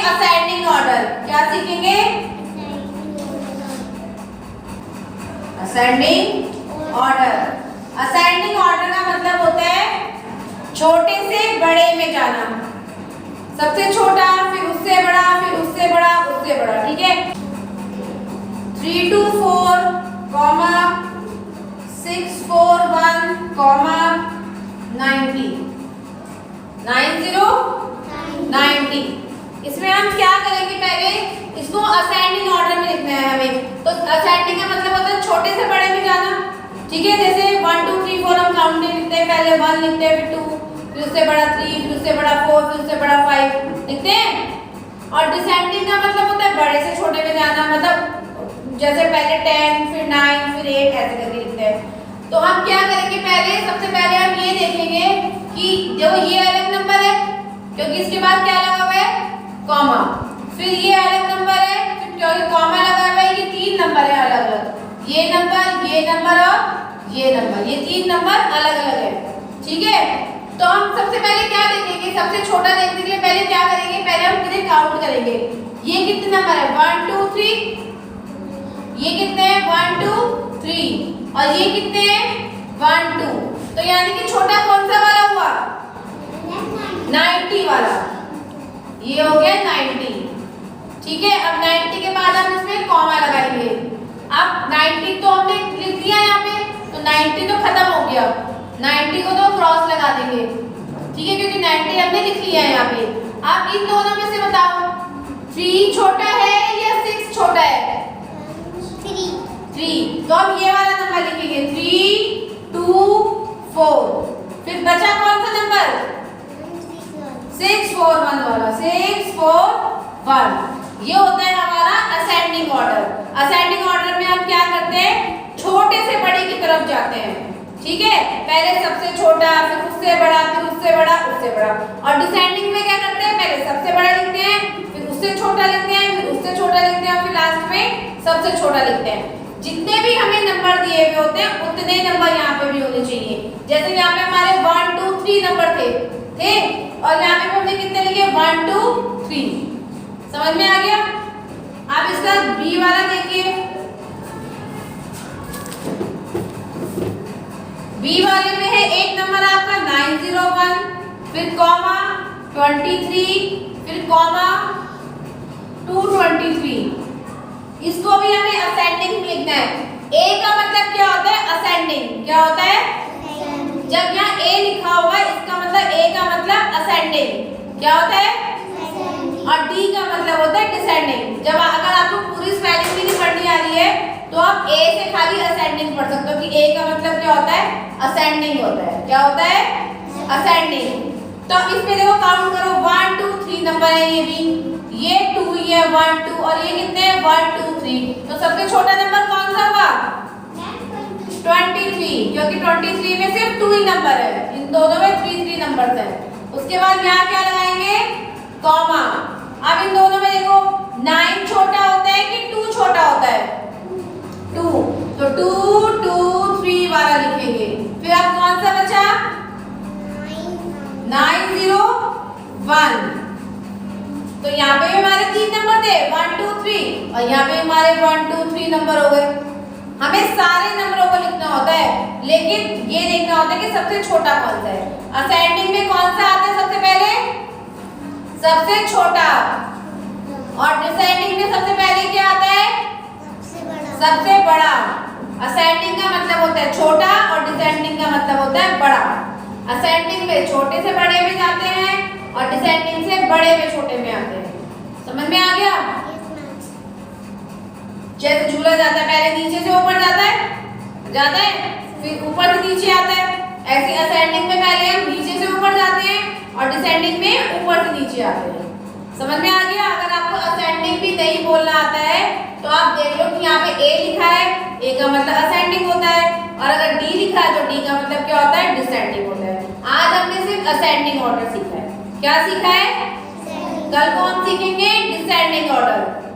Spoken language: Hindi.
Ascending order. क्या सीखेंगे? Ascending order. असेंडिंग ऑर्डर का मतलब होता है छोटे से बड़े में जाना, सबसे छोटा, फिर उससे बड़ा, फिर उससे बड़ा, उससे बड़ा। ठीक है, 3 to 4, 6 4 1, 90 90। इसमें हम क्या करेंगे? पहले इसको असेंडिंग ऑर्डर में लिखना है हमें। तो असेंडिंग का मतलब होता है छोटे से बड़े में जाना। ठीक है, जैसे 1 2 3 4 हम काउंटिंग लिखते हैं, पहले 1 लिखते हैं, फिर 2, फिर उससे बड़ा 3, फिर उससे बड़ा 4, फिर उससे बड़ा 5 लिखते हैं। और डिसेंडिंग का मतलब होता है बड़े से छोटे में जाना, मतलब जैसे पहले 10, फिर 9, फिर 8 ऐसे करके लिखते हैं। तो हम क्या करेंगे? पहले सबसे पहले हम ये देखेंगे कि जो ये अलग नंबर है, क्योंकि इसके बाद क्या लगा हुआ है? कॉमा। फिर ये अलग नंबर है, फिर क्योंकि कॉमा लगा हुआ है, ये 3 नंबर है अलग अलग। ये नंबर और ये नंबर, ये 3 नंबर अलग अलग है। ठीक है, तो हम सबसे पहले क्या देखेंगे? सबसे छोटा देखने के लिए पहले क्या करेंगे? पहले हम कितने काउंट करेंगे। ये कितने नंबर है? 1 2 3। ये कितने हैं? 1 2 3। और ये कितने हैं? 1 2। तो यानी कि छोटा कौन सा वाला हुआ? 90 वाला। ये हो गया 90। ठीक है, अब 90 के बाद हम इसमें कॉमा लगाएंगे। अब 90 तो हमने लिख दिया यहाँ पे, तो 90 तो खत्म हो गया, 90 को तो क्रॉस लगा देंगे। ठीक है, क्योंकि 90 हमने लिख लिया है यहाँ पे। अब इन दोनों में से बताओ 3 छोटा है या 6 छोटा है? 3। तो अब ये वाला नंबर लिखेंगे 3 2 4। फिर बचा कौन सा नंबर? 6 4 1 वाला, 6 4 1। ये होता है हमारा असेंडिंग ऑर्डर। असेंडिंग ऑर्डर में हम क्या करते हैं? छोटे से बड़े की तरफ जाते हैं। ठीक है, पहले सबसे छोटा, फिर उससे बड़ा, फिर उससे बड़ा, उससे बड़ा। और डिसेंडिंग में क्या करते हैं? पहले सबसे बड़ा लिखते हैं, फिर उससे छोटा लिखते हैं, फिर उससे छोटा लिखते हैं, और फिर लास्ट में सबसे छोटा लिखते हैं। जितने भी हमें नंबर दिए हुए होते हैं उतने नंबर यहाँ पे भी होने चाहिए। जैसे यहाँ पे हमारे 1 2 3 नंबर थे, और यहाँ पे हमने कितने लिखे? 1 2 3। समझ में आ गया? आप इसका बी वाला देखिए। बी वाले में है एक नंबर आपका 901, फिर कॉमा 23, फिर कॉमा 223। इसको भी हमें असेंडिंग लिखना है। ए का मतलब क्या होता है? असेंडिंग। क्या होता है? जब यहाँ ए लिखा हुआ है इसका मतलब ए का मतलब असेंडिंग। क्या होता है? और डी का मतलब होता है डिसेंडिंग। जब अगर आपको पूरी स्पेलिंग भी नहीं पढ़नी आ रही है तो आप ए से खाली असेंडिंग पढ़ सकते हो कि ए का मतलब क्या होता है? असेंडिंग होता है। क्या होता है? असेंडिंग। तो इसमें देखो काउंट करो, 1 2 3 नंबर है, ये भी, ये 2, ये 1 2, और ये कितने हैं? 1 2 3। तो सबसे छोटा नंबर कौन सा हुआ? 23, क्योंकि 23 में सिर्फ 2 ही नंबर है, इन दोनों में 3 3 नंबर है। उसके बाद यहाँ क्या लगाएंगे? कॉमा। अब इन दोनों में देखो 9 छोटा होता है कि 2 छोटा होता है? 2। तो 2 2 3 वाला लिखेंगे। फिर अब कौन सा बचा? 9 0 1। तो यहाँ पे हमारे 3 नंबर थे, 1 2 3, और यहाँ पे हमारे 1 2 3 नंबर हो गए। हमें सारे नंबरों को लिखना होता है, लेकिन ये देखना होता है कि सबसे छोटा कौन सा है। असेंडिंग में कौन सा आता है सबसे पहले? सबसे छोटा। और डिसेंडिंग में सबसे पहले क्या आता है? सबसे बड़ा। असेंडिंग का मतलब होता है छोटा और डिसेंडिंग का मतलब होता है बड़ा। असेंडिंग में छोटे से बड़े में जाते हैं और डिसेंडिंग से बड़े में छोटे में आते हैं। समझ में आ गया? जैसे झूला जाता है, पहले नीचे से ऊपर जाता है, फिर ऊपर से नीचे आता है। ऐसे असेंडिंग में पहले हम नीचे से ऊपर जाते हैं और डिसेंडिंग में ऊपर से नीचे आते हैं। समझ में आ गया? अगर आपको असेंडिंग भी नहीं बोलना आता है तो आप देख लो कि यहाँ पे ए लिखा है, ए का मतलब असेंडिंग होता है, और अगर डी लिखा है तो डी का मतलब क्या होता है? डिसेंडिंग होता है। आज हमने सिर्फ असेंडिंग ऑर्डर सीखा है। क्या सीखा है? कल को हम सीखेंगे डिसेंडिंग ऑर्डर।